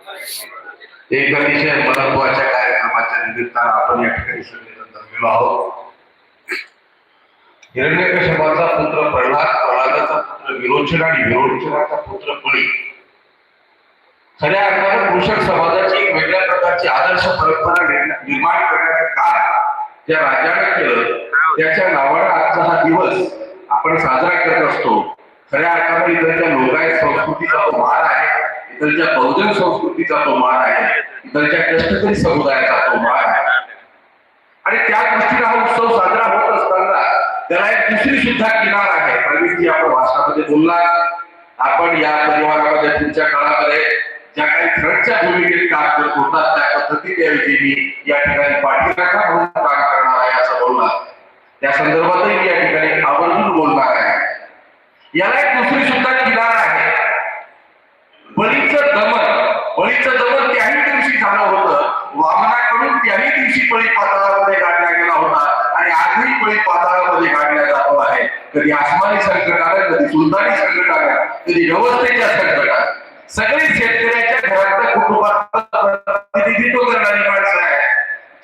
एक अतिशय महत्वाच्या कार्यक्रमाच्या निमित्तानं आपण या ठिकाणी सगळेजण जमलेलो आहोत. हिरण्यकश्यपाचा पुत्र प्रल्हाद, प्रल्हादाचा पुत्र विरोचन आणि विरोचनाचा पुत्र बळी खऱ्या अर्थानं पुरुषक समाजाची एक वेगळ्या प्रकारची आदर्श परंपरा निर्माण करण्याचं काम ज्या राजाने केलं त्याच्या नावानं आजचा हा दिवस आपण साजरा करत असतो. खऱ्या अर्थानं इकडच्या लोकायत संस्कृतीचा तो मान आहे, इकडच्या बहुजन संस्कृतीचा तो मान आहे, इकडच्या कष्टकरी समुदायाचा तो मान आहे. आणि त्या दृष्टीने हा उत्सव साजरा होत असताना त्याला एक दुसरी सुद्धा किनार आहे. प्रवीणजी आपण भाषणामध्ये बोलला, आपण या परिवारामध्ये पुढच्या काळामध्ये ज्या काही खर्चच्या भूमिकेत काम करत होतात त्या पद्धतीने मी या ठिकाणी पाठीराखा म्हणून काम करणार आहे असं बोलला. त्या संदर्भातही मी या ठिकाणी आवर्जून बोलणार आहे. याला एक दुसरी सुद्धा किनार आहे. बळीचं दमन त्याही दिवशी झालं होतं. वामनाकडून त्याही दिवशी बळी पाताळामध्ये गाडला गेला होता आणि आजही बळी पाताळामध्ये गाडला जातो आहे. कधी आसमानी संकट आलं, कधी सुलतानी संकट आलं, कधी व्यवस्थेच्या संकटात. सगळे शेतकऱ्याच्या घरातल्या कुटुंबाचं प्रतिनिधित्व करणारी माणसं आहे.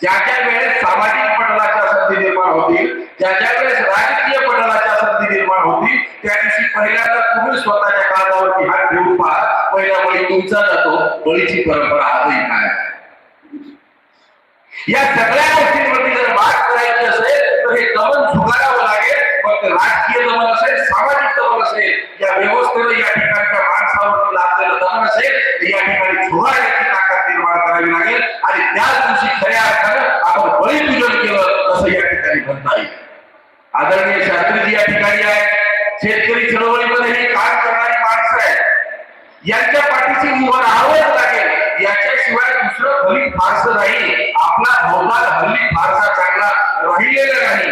ज्या ज्या वेळेस सामाजिक पटलाच्या संधी निर्माण होतील, ज्या ज्या वेळेस राजकीय पटलाच्या संधी निर्माण होतील, त्या दिवशी पहिल्यांदा तुम्ही स्वतःच्या काळावरती हात ठेवून पहा. पहिला बळी तुमचा जातो. बळीची परंपरा आजही काय आहे. या सगळ्या गोष्टींवरती जर बात करायची असेल तर हे दमन झुगारावं लागेल. मग राजकीय दमन असेल, सामाजिक दमन असेल, या व्यवस्थेला या ठिकाणच्या माणसावरती लादलेलं दमन असेल, या ठिकाणी झुगाराची ताकद निर्माण करावी लागेल. आणि त्याच दिवशी खऱ्या अर्थानं आपण बळीपूजन केलं असं या ठिकाणी म्हणता येईल. आदरणीय शास्त्रीजी या ठिकाणी आहेत. शेतकरी चळवळीमध्ये हे काम करणारी माणसं आहेत. यांच्या पाठीशी उभं राहावंच लागेल. याच्याशिवाय दुसरं हल्ली फारसं नाही. आपला भोवताल हल्ली फारसा चांगला राहिलेला नाही.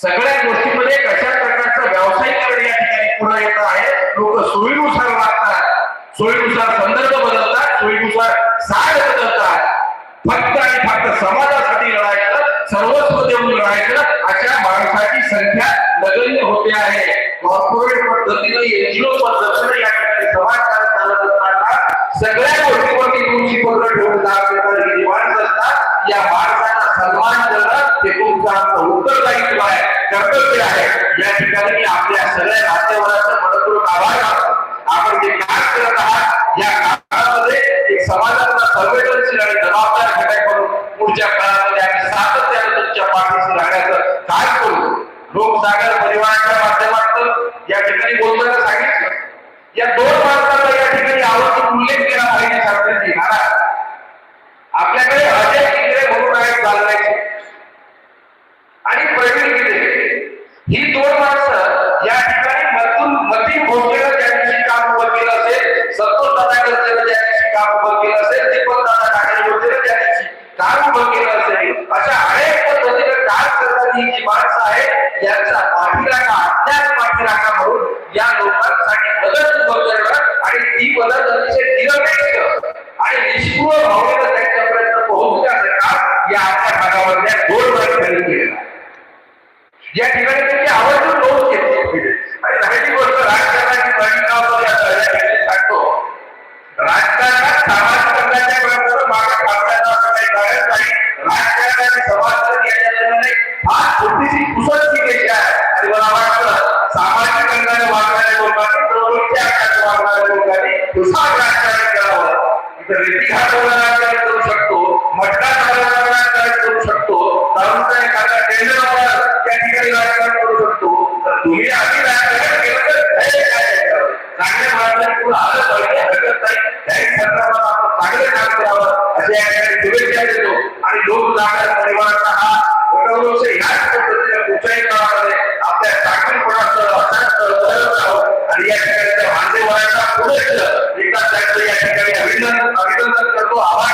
सगळ्या गोष्टींमध्ये कशा प्रकारचा व्यावसायिकरण या ठिकाणी पुढे येत आहे. लोक सोयीनुसार वागतात, सोयीनुसार संदर्भ बदलतात, सोयीनुसार साध बदलतात. फक्त आणि फक्त समाजासाठी लढायचं, सर्वस्व देऊन लढायचं अशा माणसाची संख्या नगण्य होते आहे. कॉर्पोरेट पद्धतीने एनजीओ पद्धतीने या ठिकाणी समाजकार्य चालत असताना सगळ्या गोष्टीवरती तुमची पकड ठेवून लागणारी माणसं असतात. या माणसांना सन्मान करणं हे तुमचं उत्तरदायित्व आहे, कर्तव्य आहे. या ठिकाणी मी आपल्या सगळ्या राज्यभराचं मनपूर्वक आभार मानतो. आपण जे काम करत आहात या काळामध्ये एक समाजाचा संवेदनशील आणि जबाबदार घटक म्हणून पुढच्या काळामध्ये आम्ही सातत्याने तुमच्या पाठीशी राहण्याचं काय करू. लोकसागर परिवाराच्या माध्यमातून या ठिकाणी बोलताना सांगितलं, या दोन माणसाचा या ठिकाणी आवर्जून उल्लेख केला पाहिजे. शास्त्रीजी महाराज आपल्याकडे अजय इंद्रे म्हणून आहेत चालवायचे आणि प्रवीण गिरे ही दोन माणसं या ठिकाणी मतीन भोसलेलं ज्या दिवशी काम उभं केलं असेल, संतोष दादा करतेलं ज्या दिवशी काम उभं केलं असेल, दीपक दादा ठाकरे होते ज्या दिवशी काम उभं केलं असेल, अशा अनेक पद्धतीने काम करणारी ही जी माणसं आहेत यांचा पाठीराखा अज्ञात पाठीराखा म्हणून या लोकांसाठी मदत उभं करणं आणि ती मदत अतिशय निरपेक्ष आणि निष्ठुर भावनेनं त्यांच्यापर्यंत पोहोचण्याचं काम या आपल्या भागामधल्या दोन वर्षांनी केलेलं आहे. या ठिकाणी त्यांची आवर्जून नोंद घेतली आणि राहिली गोष्ट राजकारणाची सांगतो. राजकारणात सामाजिक रंगाच्या वेळेवर मागे टाकण्याचं असं काही कारण नाही. राजकारण आणि समाजकारण याच्यामध्ये फार छोटीशी कुसळची केली आहे आणि मला वाटतं सामाजिक रंगाने वागणाऱ्या लोकांनी चळवळीच्या आकाराने वागणाऱ्या लोकांनी दुसरं राजकारण करावं. इथं रेतीघाट राजकारण करू शकतो, मठ्ठात राजकारण करू शकतो, दारूचा एखादा टेंडर त्या ठिकाणी राजकारण करू शकतो. तर तुम्ही आधी राजकारण केलं तर चांगल्या माणसाने पुढे आलं पाहिजे, हरकत नाही. त्याही संदर्भात आपण चांगले काम करावं असे या ठिकाणी शुभेच्छा देतो. आणि लोक जागृत परिवाराचा हा वटवृक्ष ह्याच पद्धतीने कुठल्याही काळामध्ये आपल्या चांगलपणाचं आणि या ठिकाणी मान्यवरांना पुढे एकदा त्यांचं या ठिकाणी अभिनंदन करतो. आभार